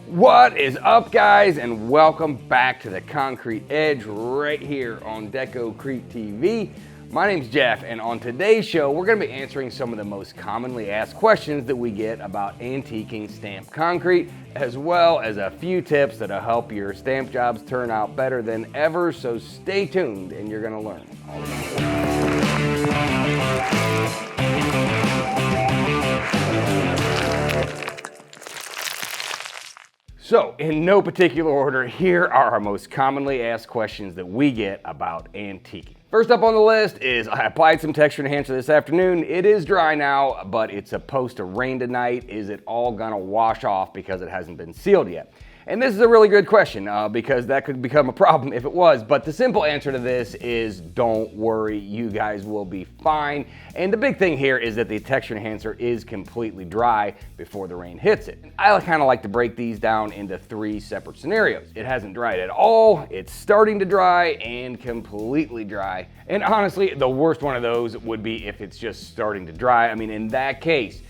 What is up, guys, and welcome back to the Concrete Edge right here on Deco-Crete TV. My name's Jeff, and on today's show we're going to be answering some of the most commonly asked questions that we get about antiquing stamped concrete, as well as a few tips that'll help your stamp jobs turn out better than ever. So stay tuned and you're going to learn all about it. So, in no particular order, here are our most commonly asked questions that we get about antiquing. First up on the list is, I applied some texture enhancer this afternoon. It is dry now, but it's supposed to rain tonight. Is it all gonna wash off because it hasn't been sealed yet? And this is a really good question because that could become a problem if it was. But the simple answer to this is don't worry, you guys will be fine. And the big thing here is that the texture enhancer is completely dry before the rain hits it. I kind of like to break these down into three separate scenarios. It hasn't dried at all, it's starting to dry, and completely dry. And honestly, the worst one of those would be if it's just starting to dry. I mean, in that case,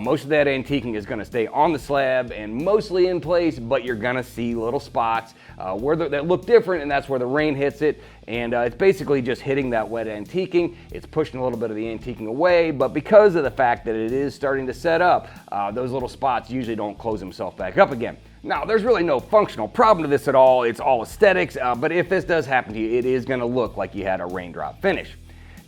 most of that antiquing is going to stay on the slab and mostly in place, but you're going to see little spots that look different, and that's where the rain hits it. And it's basically just hitting that wet antiquing. It's pushing a little bit of the antiquing away, but because of the fact that it is starting to set up, those little spots usually don't close themselves back up again. Now, there's really no functional problem to this at all. It's all aesthetics, but if this does happen to you, it is going to look like you had a raindrop finish.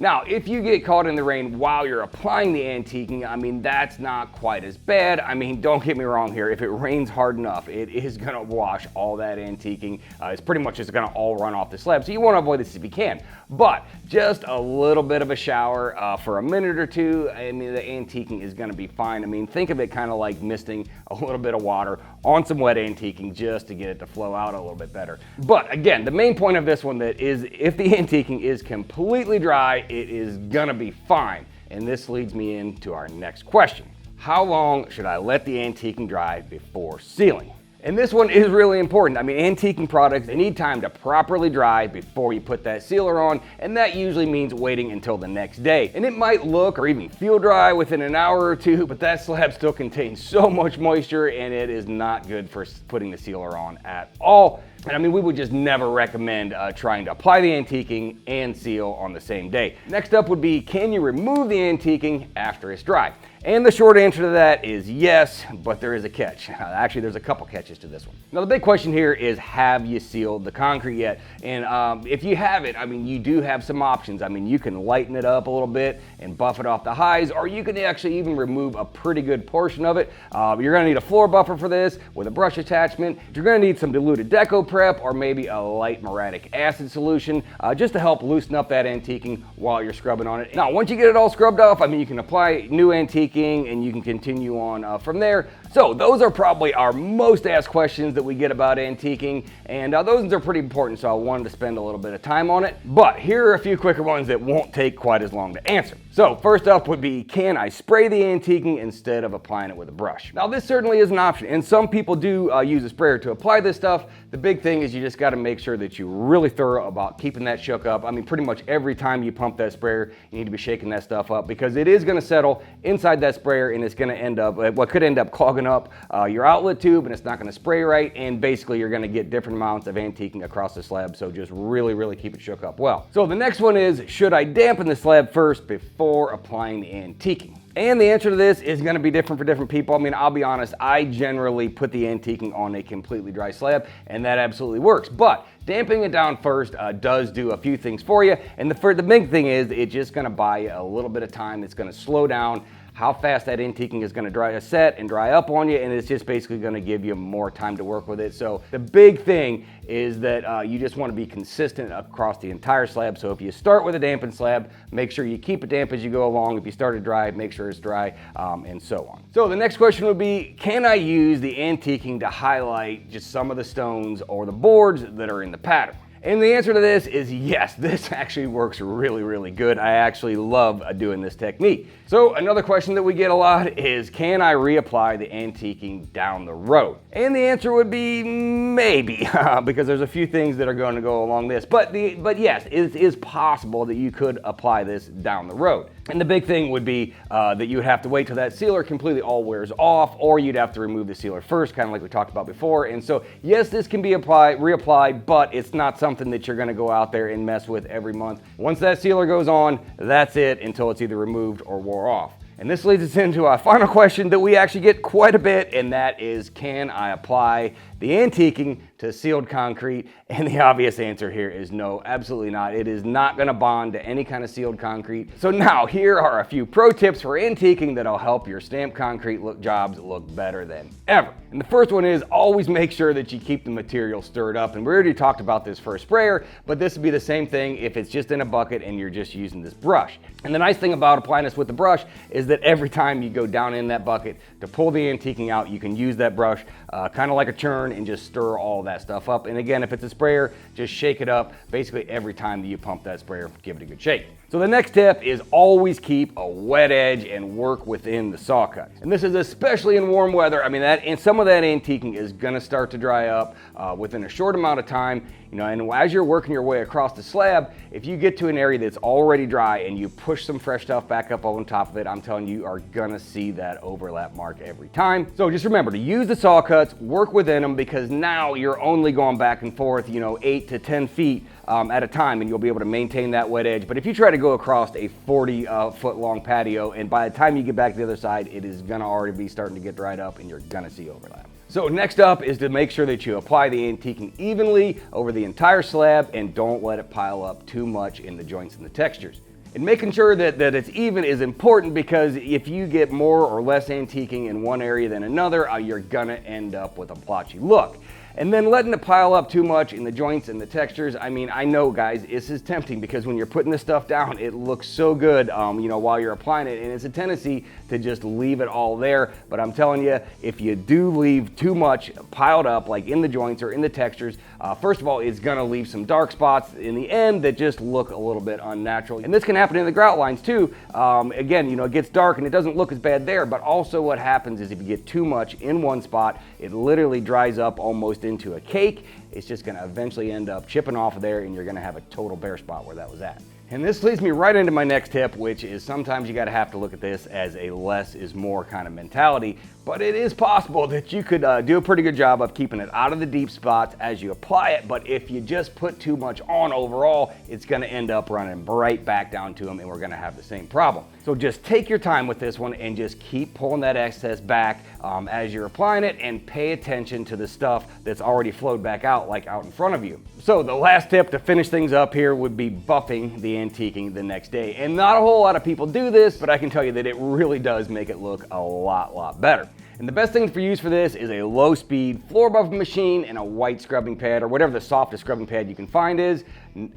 Now, if you get caught in the rain while you're applying the antiquing, I mean, that's not quite as bad. I mean, don't get me wrong here. If it rains hard enough, it is gonna wash all that antiquing. It's pretty much just gonna all run off the slab. So you wanna avoid this if you can. But just a little bit of a shower for a minute or two, I mean, the antiquing is gonna be fine. I mean, think of it kind of like misting a little bit of water on some wet antiquing just to get it to flow out a little bit better. But again, the main point of this one that is, if the antiquing is completely dry, it is gonna be fine. And this leads me into our next question. How long should I let the antiquing dry before sealing? And this one is really important. I mean, antiquing products, they need time to properly dry before you put that sealer on, and that usually means waiting until the next day. And it might look or even feel dry within an hour or two, but that slab still contains so much moisture, and it is not good for putting the sealer on at all. And I mean, we would just never recommend trying to apply the antiquing and seal on the same day. Next up would be, can you remove the antiquing after it's dry? And the short answer to that is yes, but there is a catch. Actually, there's a couple catches to this one. Now, the big question here is, have you sealed the concrete yet? And if you haven't, I mean, you do have some options. I mean, you can lighten it up a little bit and buff it off the highs, or you can actually even remove a pretty good portion of it. You're gonna need a floor buffer for this with a brush attachment. You're gonna need some diluted Deco Prep or maybe a light muriatic acid solution just to help loosen up that antiquing while you're scrubbing on it. Now, once you get it all scrubbed off, I mean, you can apply new antiquing and you can continue on from there. So those are probably our most asked questions that we get about antiquing, and those are pretty important, so I wanted to spend a little bit of time on it. But here are a few quicker ones that won't take quite as long to answer. So first up would be, can I spray the antiquing instead of applying it with a brush? Now, this certainly is an option, and some people do use a sprayer to apply this stuff. The big thing is you just got to make sure that you're really thorough about keeping that shook up. I mean, pretty much every time you pump that sprayer, you need to be shaking that stuff up because it is going to settle inside that sprayer, and it's going to end up, what could end up clogging up your outlet tube, and it's not going to spray right, and basically you're going to get different amounts of antiquing across the slab. So just really keep it shook up well. So the next one is, should I dampen the slab first before applying the antiquing? And the answer to this is going to be different for different people. I mean, I'll be honest, I generally put the antiquing on a completely dry slab, and that absolutely works. But damping it down first does do a few things for you. And the big thing is, it's just going to buy you a little bit of time. It's going to slow down how fast that antiquing is going to set and dry up on you, and it's just basically going to give you more time to work with it. So the big thing is that you just want to be consistent across the entire slab. So if you start with a dampened slab, make sure you keep it damp as you go along. If you start it dry, make sure it's dry, and so on. So the next question would be, can I use the antiquing to highlight just some of the stones or the boards that are in the pattern? And the answer to this is yes, this actually works really good. I actually love doing this technique. So another question that we get a lot is, can I reapply the antiquing down the road? And the answer would be maybe, because there's a few things that are going to go along this. But yes, it is possible that you could apply this down the road. And the big thing would be that you would have to wait till that sealer completely all wears off, or you'd have to remove the sealer first, kind of like we talked about before. And so, yes, this can be reapplied, but it's not something that you're gonna go out there and mess with every month. Once that sealer goes on, that's it until it's either removed or wore off. And this leads us into our final question that we actually get quite a bit, and that is, can I apply the antiquing to sealed concrete? And the obvious answer here is no, absolutely not. It is not gonna bond to any kind of sealed concrete. So now, here are a few pro tips for antiquing that'll help your stamped concrete jobs look better than ever. And the first one is always make sure that you keep the material stirred up. And we already talked about this for a sprayer, but this would be the same thing if it's just in a bucket and you're just using this brush. And the nice thing about applying this with the brush is that every time you go down in that bucket to pull the antiquing out, you can use that brush kind of like a churn and just stir all that stuff up. And again, if it's a sprayer, just shake it up. Basically every time that you pump that sprayer, give it a good shake. So the next tip is always keep a wet edge and work within the saw cut. And this is especially in warm weather. I mean, and some of that antiquing is gonna start to dry up within a short amount of time. And as you're working your way across the slab, if you get to an area that's already dry and you push some fresh stuff back up on top of it, I'm telling you, you are gonna see that overlap mark every time. So just remember to use the saw cuts, work within them, because now you're only going back and forth, 8 to 10 feet at a time, and you'll be able to maintain that wet edge. But if you try to go across a 40-foot long patio, and by the time you get back to the other side, it is gonna already be starting to get dried up and you're gonna see overlap. So next up is to make sure that you apply the antiquing evenly over the entire slab and don't let it pile up too much in the joints and the textures. And making sure that it's even is important, because if you get more or less antiquing in one area than another, you're gonna end up with a blotchy look. And then letting it pile up too much in the joints and the textures, I mean, I know, guys, this is tempting, because when you're putting this stuff down, it looks so good, while you're applying it, and it's a tendency to just leave it all there. But I'm telling you, if you do leave too much piled up, like in the joints or in the textures, first of all, it's gonna leave some dark spots in the end that just look a little bit unnatural. And this can happen in the grout lines too. Again, it gets dark and it doesn't look as bad there, but also what happens is if you get too much in one spot, it literally dries up almost into a cake. It's just gonna eventually end up chipping off of there, and you're gonna have a total bare spot where that was at. And this leads me right into my next tip, which is sometimes you gotta have to look at this as a less is more kind of mentality, but it is possible that you could do a pretty good job of keeping it out of the deep spots as you apply it. But if you just put too much on overall, it's gonna end up running right back down to them, and we're gonna have the same problem. So just take your time with this one and just keep pulling that excess back as you're applying it, and pay attention to the stuff that's already flowed back out, like out in front of you. So the last tip to finish things up here would be buffing the antiquing the next day. And not a whole lot of people do this, but I can tell you that it really does make it look a lot better. And the best thing for use for this is a low-speed floor buffing machine and a white scrubbing pad, or whatever the softest scrubbing pad you can find is.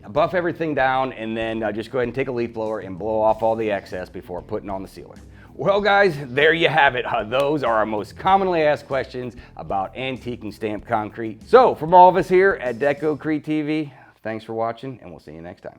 Buff everything down, and then just go ahead and take a leaf blower and blow off all the excess before putting on the sealer. Well, guys, there you have it. Those are our most commonly asked questions about antiquing stamped concrete. So from all of us here at Deco-Crete TV, thanks for watching, and we'll see you next time.